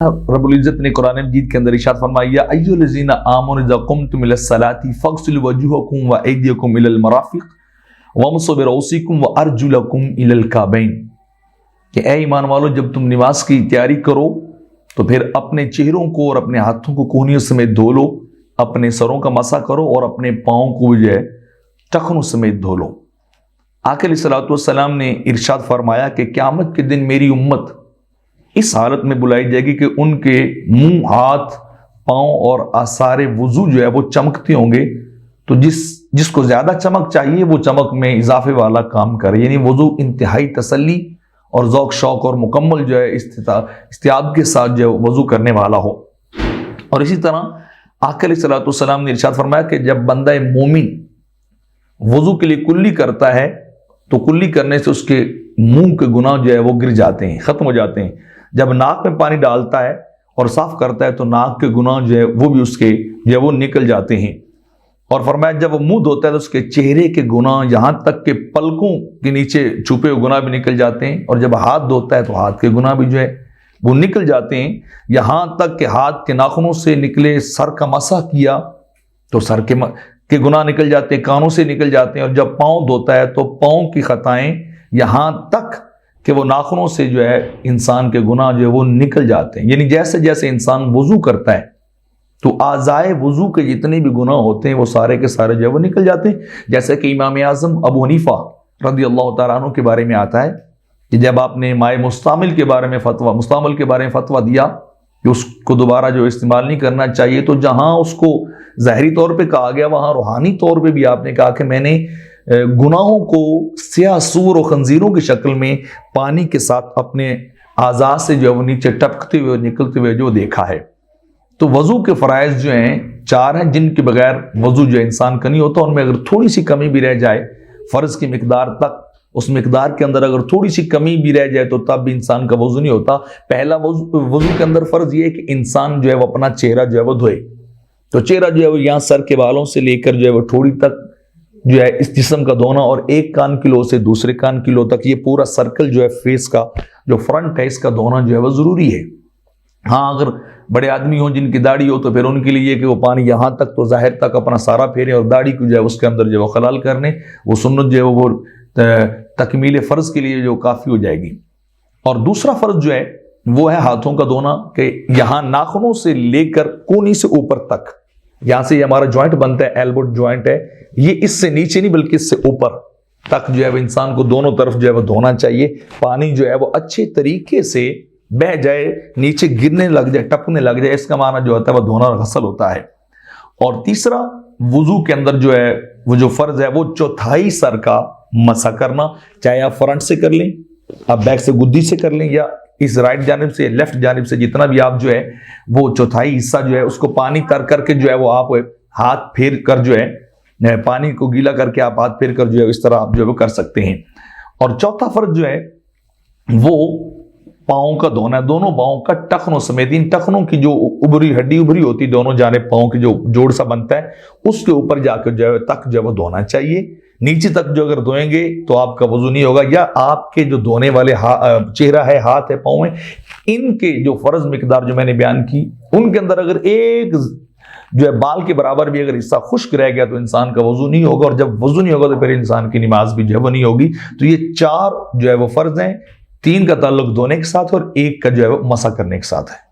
رب العزت نے قرآن مجید کے اندر ارشاد فرمایا یا ایھا الذین آمنوا اذا قمتم الی الصلاۃ فاغسلوا وجوہکم وایدیکم الی المرافق وامسحوا برؤوسکم وارجلکم الی الکعبین، کہ اے ایمان والو جب تم نماز کی تیاری کرو تو پھر اپنے چہروں کو اور اپنے ہاتھوں کو کونیوں سمیت دھو لو، اپنے سروں کا مسح کرو اور اپنے پاؤں کو جو ہے ٹخنوں سمیت دھو لو۔ آقا علیہ الصلوۃ والسلام نے ارشاد فرمایا کہ قیامت کے دن میری امت اس حالت میں بلائی جائے گی کہ ان کے منہ، ہاتھ، پاؤں اور آثار وضو جو ہے وہ چمکتے ہوں گے، تو جس کو زیادہ چمک چاہیے وہ چمک میں اضافے والا کام کرے، یعنی وضو انتہائی تسلی اور ذوق شوق اور مکمل جو ہے استعداد کے ساتھ جو ہے وضو کرنے والا ہو۔ اور اسی طرح آقا علیہ الصلوۃ والسلام نے ارشاد فرمایا کہ جب بندہ مومن وضو کے لیے کلی کرتا ہے تو کلی کرنے سے اس کے منہ کے گناہ جو ہے وہ گر جاتے ہیں، ختم ہو جاتے ہیں۔ جب ناک میں پانی ڈالتا ہے اور صاف کرتا ہے تو ناک کے گناہ جو ہے وہ بھی اس کے جو ہے وہ نکل جاتے ہیں۔ اور فرمایا جب وہ منہ دھوتا ہے تو اس کے چہرے کے گناہ یہاں تک کہ پلکوں کے نیچے چھپے ہوئے گناہ بھی نکل جاتے ہیں، اور جب ہاتھ دھوتا ہے تو ہاتھ کے گناہ بھی جو ہے وہ نکل جاتے ہیں، یہاں تک کہ ہاتھ کے ناخنوں سے نکلے، سر کا مسح کیا تو سر کے گناہ نکل جاتے ہیں، کانوں سے نکل جاتے ہیں، اور جب پاؤں دھوتا ہے تو پاؤں کی خطائیں یہاں تک کہ وہ ناخنوں سے جو ہے انسان کے گناہ جو ہے وہ نکل جاتے ہیں۔ یعنی جیسے جیسے انسان وضو کرتا ہے تو اعضائے وضو کے جتنے بھی گناہ ہوتے ہیں وہ سارے کے سارے جو ہے وہ نکل جاتے ہیں۔ جیسے کہ امام اعظم ابو حنیفہ رضی اللہ تعالیٰ عنہ کے بارے میں آتا ہے کہ جب آپ نے مائع مستعمل کے بارے میں فتویٰ دیا کہ اس کو دوبارہ جو استعمال نہیں کرنا چاہیے، تو جہاں اس کو ظاہری طور پہ کہا گیا وہاں روحانی طور پہ بھی آپ نے کہا کہ میں نے گناہوں کو سیاہ سور و خنزیروں کی شکل میں پانی کے ساتھ اپنے اعضاء سے جو ہے وہ نیچے ٹپکتے ہوئے نکلتے ہوئے جو دیکھا ہے۔ تو وضو کے فرائض جو ہیں 4 ہیں جن کے بغیر وضو جو انسان کا نہیں ہوتا۔ ان میں اگر تھوڑی سی کمی بھی رہ جائے فرض کی مقدار تک، اس مقدار کے اندر اگر تھوڑی سی کمی بھی رہ جائے تو تب بھی انسان کا وضو نہیں ہوتا۔ پہلا وضو کے اندر فرض یہ ہے کہ انسان جو ہے وہ اپنا چہرہ جو ہے وہ دھوئے، تو چہرہ جو ہے وہ یہاں سر کے بالوں سے لے کر جو ہے وہ ٹھوڑی تک جو ہے اس جسم کا دھونا، اور ایک کان کی لو سے دوسرے کان کی لو تک یہ پورا سرکل جو ہے فیس کا جو فرنٹ ہے اس کا دھونا جو ہے وہ ضروری ہے۔ ہاں اگر بڑے آدمی ہوں جن کی داڑھی ہو تو پھر ان کے لیے کہ وہ پانی یہاں تک تو ظاہر تک اپنا سارا پھیریں اور داڑھی کو جو ہے اس کے اندر جو ہے وہ خلال کرنے، وہ سنت جو ہے وہ تکمیل فرض کے لیے جو کافی ہو جائے گی۔ اور دوسرا فرض جو ہے وہ ہے ہاتھوں کا دھونا، کہ یہاں ناخنوں سے لے کر کونی سے اوپر تک، یہاں سے یہ ہمارا جوائنٹ بنتا ہے، ایلبو جوائنٹ ہے، یہ اس سے نیچے نہیں بلکہ اس سے اوپر تک جو ہے وہ انسان کو دونوں طرف جو ہے وہ دھونا چاہیے۔ پانی جو ہے وہ اچھے طریقے سے بہ جائے، نیچے گرنے لگ جائے، ٹپکنے لگ جائے، اس کا معنی جو ہوتا ہے وہ دھونا اور غسل ہوتا ہے۔ اور تیسرا وضو کے اندر جو ہے وہ جو فرض ہے وہ 1/4 سر کا مسح کرنا، چاہے آپ فرنٹ سے کر لیں، آپ بیک سے گدی سے کر لیں، یا اس رائٹ جانب سے لیفٹ جانب سے، جتنا بھی آپ جو ہے وہ 1/4 حصہ جو ہے اس کو پانی تر کر کے جو ہے وہ آپ ہاتھ پھیر کر جو ہے پانی کو گیلا کر کے آپ ہاتھ پھیر کر جو ہے اس طرح آپ جو ہے وہ کر سکتے ہیں۔ اور چوتھا فرض جو ہے وہ پاؤں کا دھونا ہے، دونوں پاؤں کا ٹخنوں سمیت، ان ٹخنوں کی جو ہڈی ابری ہوتی ہے دونوں جانب پاؤں کی جو جوڑ سا بنتا ہے اس کے اوپر جا کے جو ہے تک جو ہے وہ دھونا چاہیے۔ نیچے تک جو اگر دھوئیں گے تو آپ کا وضو نہیں ہوگا، یا آپ کے جو دھونے والے چہرہ ہے، ہاتھ ہے، پاؤں ہے، ان کے جو فرض مقدار جو میں نے بیان کی ان کے اندر اگر ایک جو ہے بال کے برابر بھی اگر حصہ خشک رہ گیا تو انسان کا وضو نہیں ہوگا، اور جب وضو نہیں ہوگا تو پھر انسان کی نماز بھی جو ہے وہ نہیں ہوگی۔ تو یہ 4 جو ہے وہ فرض ہیں، 3 کا تعلق دھونے کے ساتھ اور 1 کا جو ہے وہ مسح کرنے کے ساتھ ہے۔